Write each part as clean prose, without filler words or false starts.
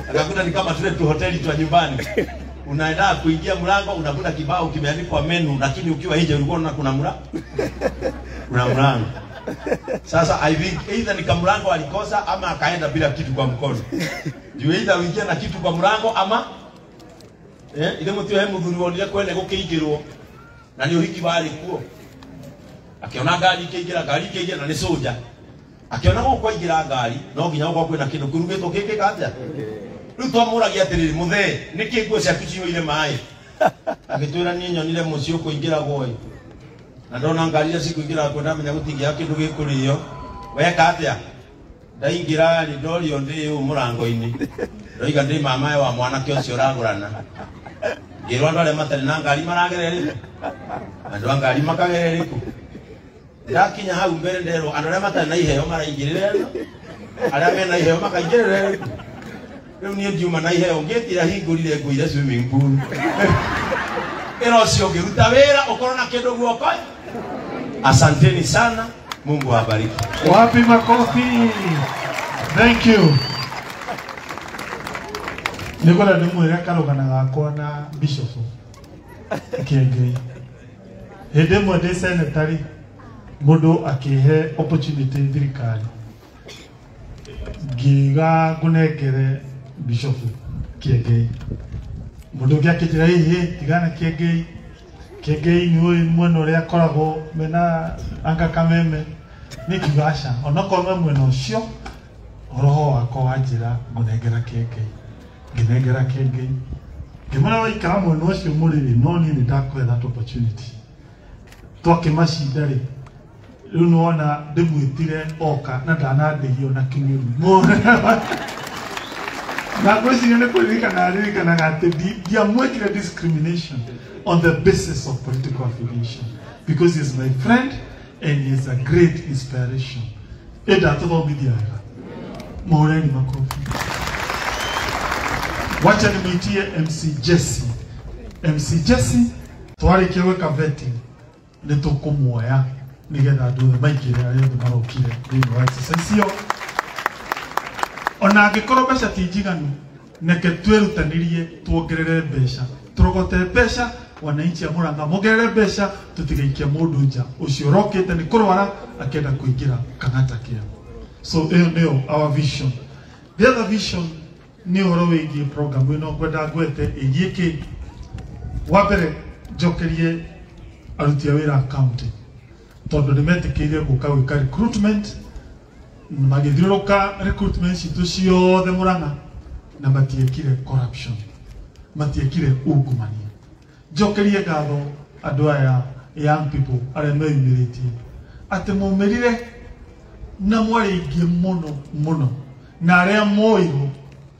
Akakuta ni kama tule tu hoteli tu nyumbani. Unaenda kuingia mlango unakuta kibao kimeandikwa menu, lakini ukiwa nje ulikuwa unaona kuna mlango. Sasa I think either ni kama mlango alikosa ama akaenda bila kitu kwa mkono. Juu either uingia na kitu kwa mlango ama ile mtu yeye mudhuri wonile kwenda gukigirwo na ni uhiki bali kuo. Akiona gari kiingira na ni soja. Akiona gukwa ingira gari no nginya gukwa kwina kindu kurugitwo kiki katya. Riu twamuragia atiriri muthe niki nguo cia kicio ile mai. Agitwira ni nyonire muci ukuingira goi. Na ndona ngari ya siku ingira kwenda menya gutingia kindu gikurio. Weka atya. Ndaingira ni ndorio ndi murango-ini. Ndoiga ndi mama wa mwana kio cio ragurana. Ngirwa ndole matari na ngari maragerere. Andu ngari makagerere ku. Ndakinya hau mbere ndero andu aria matari na iheo maraingirire. Aria mena iheo makaingirire. Riu nie ndiuma na iheo ngitira hingurire nguire swimming pool. Ero cio ngiruta wira ukorwo na kindu guoko. Asanteni sana. Mungu awabariki. Wapi makofi. Thank you. Nikola ndimwira karugana gakwa na Bishop Kiengei. Hende mwende senatari mundu akihe opportunity thirikari. Giga gunekere Bishop Kiengei. Mundu giakijira hihi tigana Kiengei. Kiengei ni mweno ria koragwo mena anga kameme nikigasha onokorwo mweno ucio roho wako wanjira ngunengera Kiengei. Ginengera Kiengei. Gimana waikara mweno ucio muriri no ni ndakwe that opportunity. Twoke macindari. Riu nona ndimwitire oka na ndanandeio na kinyuru. Na kwesini ne kuririkana gati ndiamwekire discrimination on the basis of political affiliation because he is my friend and he is a great inspiration. Eda tuthomithia wega. Maureni makofi. Wacha nimwitie MC Jesse. MC Jesse twarikia gwika vetting nitukumwoya nigetha andu maingire aria marokire thini wa exercise iyo. Ona angikorwo mbeca ti njiganu neke twirutanirie tuongerere mbeca turogote mbeca wananchi a Murang'A mongerere mbeca tutigaikia mundu nja ucio rokite ni kurwara akenda kuingira Kang'ata kia. So iyo our vision. The other vision ni horo wigie program ino gwenda gwete igieke wabere jokerie aruti wira county tondu nimetikire guka gwika recruitment magithiruka recruitment citu ciothe Murang'A na matiekire corruption matiekire ungumania. Jokerie gatho andu aya young people aria meyumiritie ati mumirire na mwaringie muno na aria moiru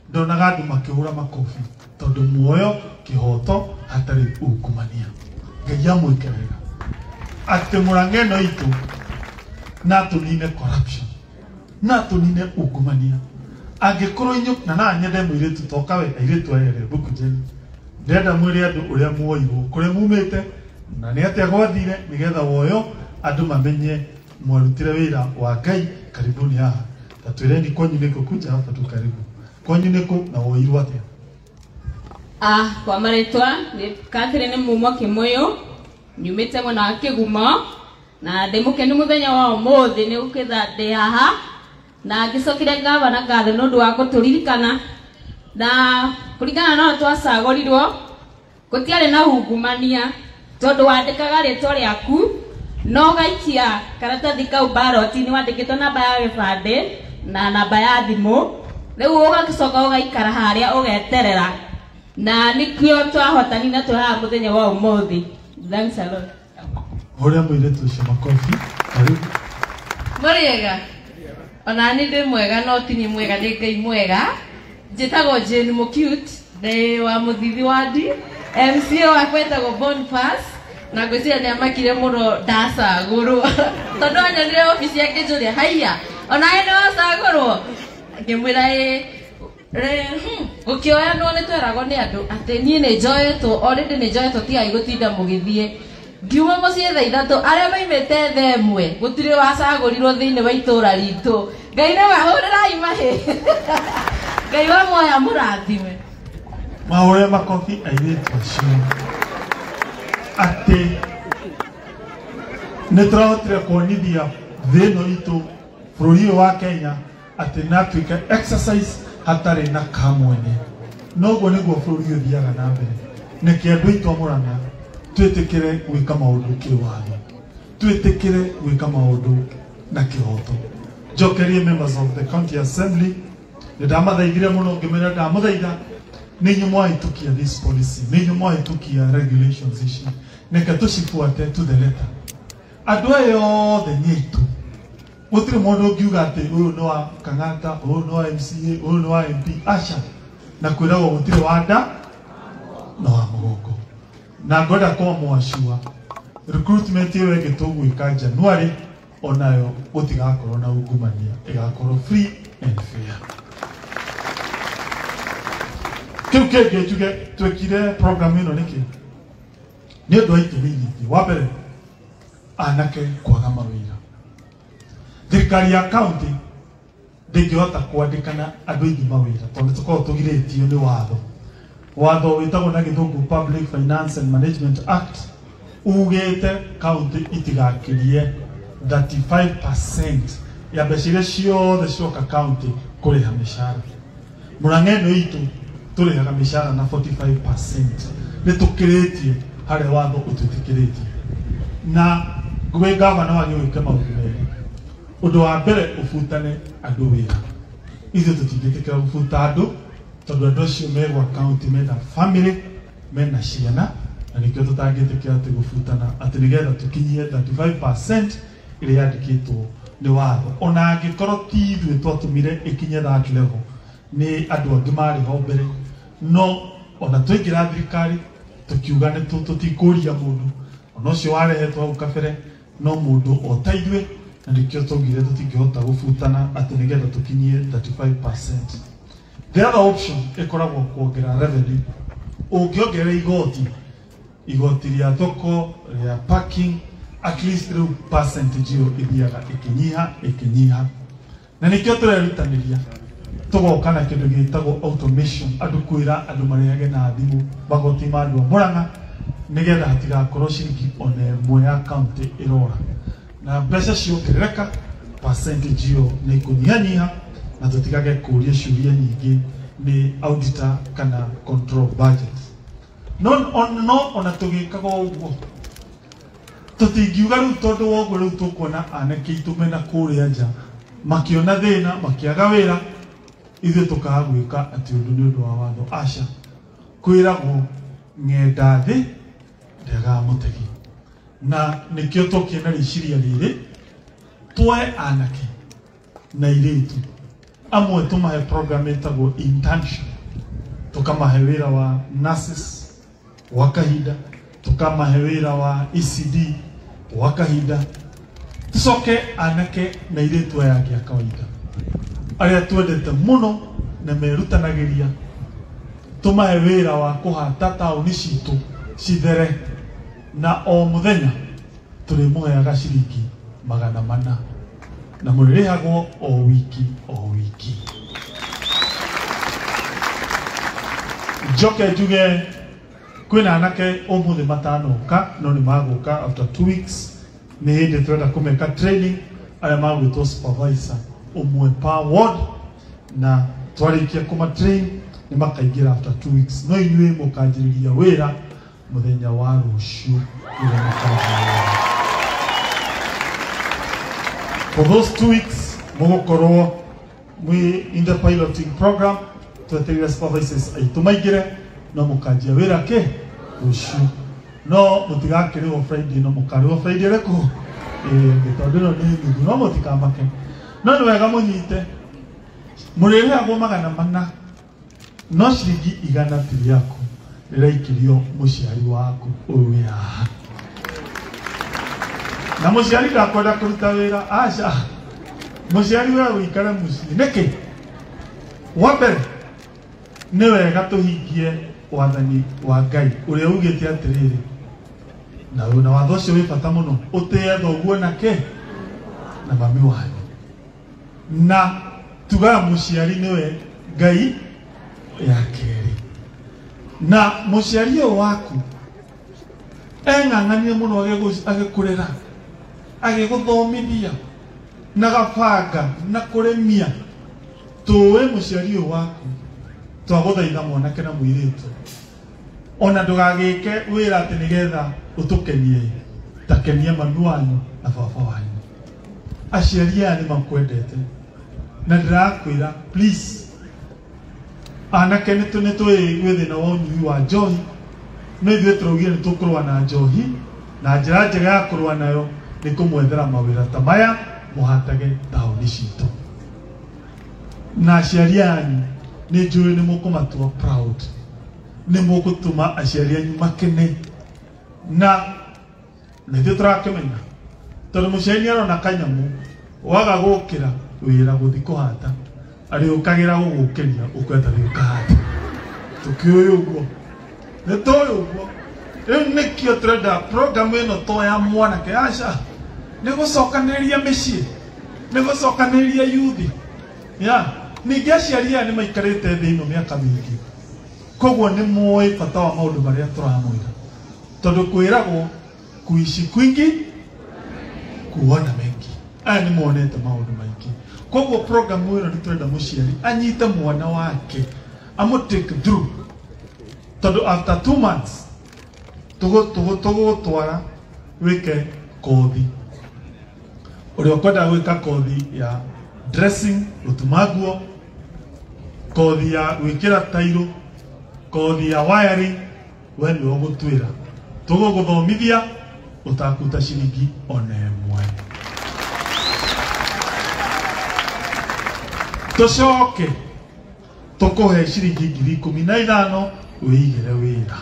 ndonaga andu makihura makofi tondu muoyo kihoto hatari ungumania. Ngai amwike wega ati Murang'A ino itu na tunine corruption na tunine ungumania. Angikorwo inyu na nyende mwire tutoka we airetu ayere buku jeni ndenda mwire andu uria muoiru kuria mumite na ni atia gwathire nigetha woyo andu mamenye mwarutire wira wa Ngai. Karibuni haha tatwireni kwanyu niko kuja hapa tu karibu kwanyu niko na woiru atia. Kwa maretwa ni Catherine Mumo Kimoyo nyumite mwana wa Kigumo na ndimukeni muthenya wa umuthi ni ukitha ndi haha na ngicokire ngavana ngatho nundu wa guturirikana na kuringana na twacagorirwo gutiari na ungumania tondu wandikaga ritwa riaku no gaikia karatathi kau baroti ni wandikitwo namba ya gibande na namba ya thimu riu ugagicoka ugaikara haria ugeterera na nikio twahotani na twaha muthenya wa umuthi. Thanks a lot. Horia mwire tucio makofi. Karibu. Muriega. Ona ni ndi mwega no ti ni mwega ni Ngai mwega. Njitagwo Jane Mukute ndi wa muthithi wadi MC wa kwetagwo Boniface na ngwiciria ni amakire muno ndacagurwo tondu anyonire ofisi yake njuria haiya ona ene wacagurwo ngimwira gukioya no ni tweragwo ni andu ati nie ni njoetwo already ni njoetwo ti ai gutinda mugithie ngiuma mucie thaa 3 aria maimite themwe gutire wacagurirwo thiini wa itura ritu Ngai nĩ wahũrĩrai mahĩ. Ngai wa moya mũrathime. Mahũre makobi airĩtu acio. Atĩ nĩ tũrahotire kuonithia thĩ ĩno itũ bũrũri wa Kenya atĩ natuĩke exercise hatarĩ na kamwene. Noguo nĩguo bũrũri ũthiaga na mbere. Nĩkĩ andũ aitũ a Murang'a twĩtĩkĩre gwĩka maũndũ kĩwatho. Twĩtĩkĩre gwĩka maũndũ na kĩhoto. Njokerie members of the county assembly. Nĩndamathaithire mũno ngĩmera ndamũthaitha nĩ inyuĩ mwahĩtũkia this policy. Nĩ inyuĩ mwahĩtũkia regulations ici. Nĩke tũcibuate to the letter. Andũ aya othe nĩ aitũ. Gũtirĩ mũndũ ũngiuga atĩ ũyũ nĩ wa Kang'Ata, ũyũ nĩ wa MCA, ũyũ nĩ wa MP. Aca. Na kwĩragwo gũtirĩ wa nda na wa mũgongo. Na ngoda kwa mwashua recruitment ĩyo ĩngĩ tũgwĩka January onayo gũtigakorwo na ungumania, ĩgakorwo free and fair. Kĩu kĩngĩ njuge twĩkire program ĩno nĩkĩ? Nĩ ũndũ wa itũmi nyingĩ. Wa mbere, anake kwaga mawĩra. Thirikari ya county ndĩngĩhota kwandĩkana andũ aingĩ mawĩra tondũ tũkoragwo tũgirĩtio nĩ watho. Watho wĩtagwo na gĩthũngũ Public Finance and Management Act ugĩte county itigakĩrie 35% ya mbeca iria ciothe cioka county kũrĩha mĩcara. Murang'a ĩno itũ tũrĩhaga mĩcara na 45%. Nĩ tũkĩrĩtie harĩa watho ũtwĩtĩkĩrĩtie. Na gwĩ gavana wanyu wĩke maũndũ mega. Ũndũ wa mbere ũbutane andũ wĩra. Ithuĩ tũtingĩtĩkĩra gũbuta andũ tondũ andũ acio megwa county mena family mena ciana na nĩkĩo tũtangĩtĩkĩra atĩ gũbutana atĩ nĩgetha tũkinyie 35% ĩrĩa yandĩkĩtwo nĩ watho. Ona angĩkorwo ti ithuĩ twatũmire ĩkinye that level nĩ andũ angĩ marĩ ho mbere, no ona twaingĩra thirikari tũkiuga nĩ tũtikũria mũndũ ona ũcio warehetwo hau kabere no mũndũ o ta ithuĩ na nĩkĩo twaugire tũtingĩhota gũbutana atĩ nĩgetha tũkinyie 35%. The other option ĩkoragwo kuongerera revenue. Ũngĩongerera igoti rĩa thoko rĩa parking at least rĩu percentage ĩyo ĩthiaga ĩkĩnyiha. Na nĩkĩo tũrerutanĩria tũgoka na kĩndũ gĩtagwo automation. Andũ kwĩra andũ marĩage na thimũ magoti ma andũ a Murang'a nĩgetha hatigakorwo ciringi ona ĩmwe ya county ĩrora. Na mbeca ciongerereka percentage ĩyo nĩ ĩkũnyihanyiha na tũtigage kũũria ciũria nyingĩ nĩ auditor kana control budget. No ona tũgĩkaga ũguo tũtingiuga rĩu tondũ woguo rĩu tũkuona anake aitũ mena kũrĩa nja makĩona thĩna makĩaga wĩra ithuĩ tũkaga gwĩka atĩ ũndũ nĩ ũndũ wa watho. Aca, kwĩragwo ng'enda thĩ ndĩagaga mũtegi. Na nĩkĩo tũkĩena rĩciria rĩrĩ twoe anake na airĩtu amwe tũmahe program ĩtagwo internship, tũkamahe wĩra wa nurses wa kahinda, tũkamahe wĩra wa ECD wa kahinda, tũcoke anake na airĩtu aya angĩ a kawaida arĩa twendete mũno na merutanagĩria tũmahe wĩra wa kũhata taũni citũ cithere na o mũthenya tũrĩmũheaga ciringi 400 na mũrĩrĩhagwo o wiki. Njoke njuge kwĩna anake ũmũthĩ matanoka no nĩ magũka after 2 weeks. Nĩ hĩndĩ tũrenda kũmeka training arĩa magwĩtwo supervisor ũmwe per ward na twarĩkia kũmatrain nĩ makaingĩra after 2 weeks. No inyuĩ mũkanjĩrĩria wĩra mũthenya wa rũciũ. For those 2 weeks mũgũkorwo in the piloting program twetereire supervisors aitũ maingĩre no mũkanjia wĩra kĩ rũciũ. No mũtigakĩrĩrwo Friday no mũkarĩrwo Friday rĩkũ tondũ ĩno nĩ nuthu no mũtikamake. No nĩ wega mũnyite mũrĩrĩhagwo 400 no ciringi 100 ti rĩaku rĩraikĩrio mũciari waku ũyũ wĩ haha. Na mũciari ndakwenda kũruta wĩra. Aca, mũciari we ũikare mũciĩ nĩkĩ? Wa mbere nĩ wega tũhingie wathani wa Ngai ũrĩa ugĩte atĩrĩrĩ na watho ũcio wĩ bata mũno ũtĩe thoguo na kĩ na mami wanyu. na tuga muciari niwe ngai ya keri na muciari waku eng'ang'anie muno agikurera agiguthomithia na gabanga na kuremia tuwe muciari waku twaguthaitha mwanake na muiritu ona ndugagike wira ati nigetha utukenie takenia manu wanyu na baba wanyu aciari aya ni makwendete na ndirakwira please anake nitwi gwithina wa unyui wa njohi no ithuĩ tũraugire nĩ tũkũrũa na njohi na njĩra njega ya kũrũa nayo nĩ kũmwethera mawĩra ta maya mũhatage taũni citũ na aciari anyu nĩ njũĩ nĩ mũkũmatua proud nĩ mũgũtũma aciari anyu makene na nĩ ithuĩ tũrakĩmenya tondũ mũciari nĩ arona kanyamu waga gũkĩra wĩra gũthiĩ kũhata arĩũkagĩra gũgũkĩria ũkwenda rĩũkahata tũkĩũĩ ũguo nĩ tũĩ ũguo rĩu nĩkĩo tũrenda program ĩno to ya mwanake aca nĩ gũcokanĩrĩria mĩciĩ nĩ gũcokanĩrĩria yuthi ningĩ aciari aya nĩ maikarĩte thĩ ĩno mĩaka mĩingĩ koguo nĩ mũĩ bata wa maũndũ marĩa tũramwĩra tondũ kwĩragwo kuishi kwingi kuona mengi aya nĩ monete maũndũ maingĩ koguo program ĩno nĩ tũrenda mũciari anyite mwana wake amũtake through tondu after 2 months tũgũtwara wĩke kothi ũrĩa ũkwenda gwĩka kothi ya dressing gũtuma nguo kothi ya gwĩkĩra tairũ kothi ya wiring we nĩ ũgũtwĩra tũgũgũthomithia ũtakuta ciringi ona ĩmwe tũcoke tũkũhe ciringi 15,000 wĩigĩre wĩra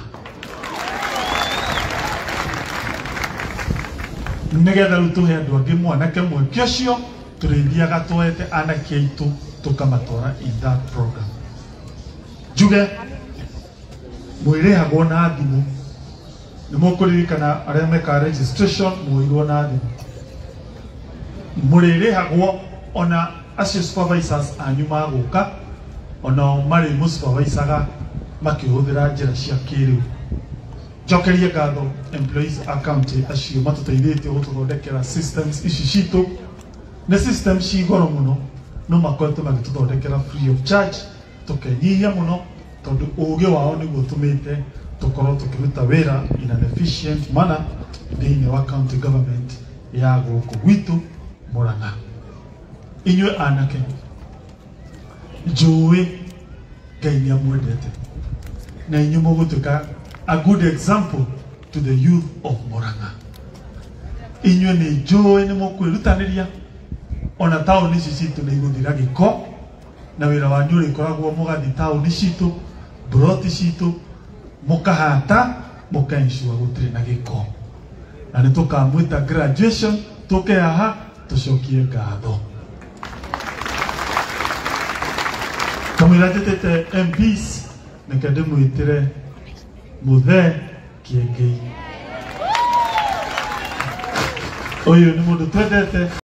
nĩgetha rĩu tũhe andũ angĩ mwanake mweke ũcio tũrĩthiaga twete anake aitũ tũkamatwara in that program njuge mwĩrĩhagwo na thimũ nĩ mũkũririkana arĩa meka registration mwĩirwo na thimũ mũrĩrĩhagwo ona acio supervisors anyu magũka onao marĩ mũsupervisaga makĩhũthĩra njĩra cia kĩrĩu njokerie ngatho employees account acio matũteithĩtie gũtũthondekera systems ici citũ nĩ systems ci goro mũno no makoretwo magĩtũthondekera free of charge tũkenyihia mũno tondũ ũũgĩ wao nĩguo tũmĩte tũkorwo tũkĩruta wĩra in an efficient manner thĩinĩ wa county government ya gũkũ gwitũ Murang'A inyuĩ anake njũĩ Ngai nĩ amwendete na inyuĩ mũgũtuĩka a good example to the youth of Murang'A inyuĩ nĩ njũĩ nĩ mũkwĩrutanĩria ona taũni ici citũ nĩ igũthira gĩko na wĩra wanyu ũrĩkoragwo mũgathiĩ taũni citũ broti citũ mũkahata mũkaensure gũtirĩ na gĩko na nĩ tũkamwĩta graduation tũke haha tũcokie ngatho kamwĩra njĩtĩte MPs nĩke ndĩmwĩtĩre mũthee Kiengei ũyũ nĩ mũndũ twendete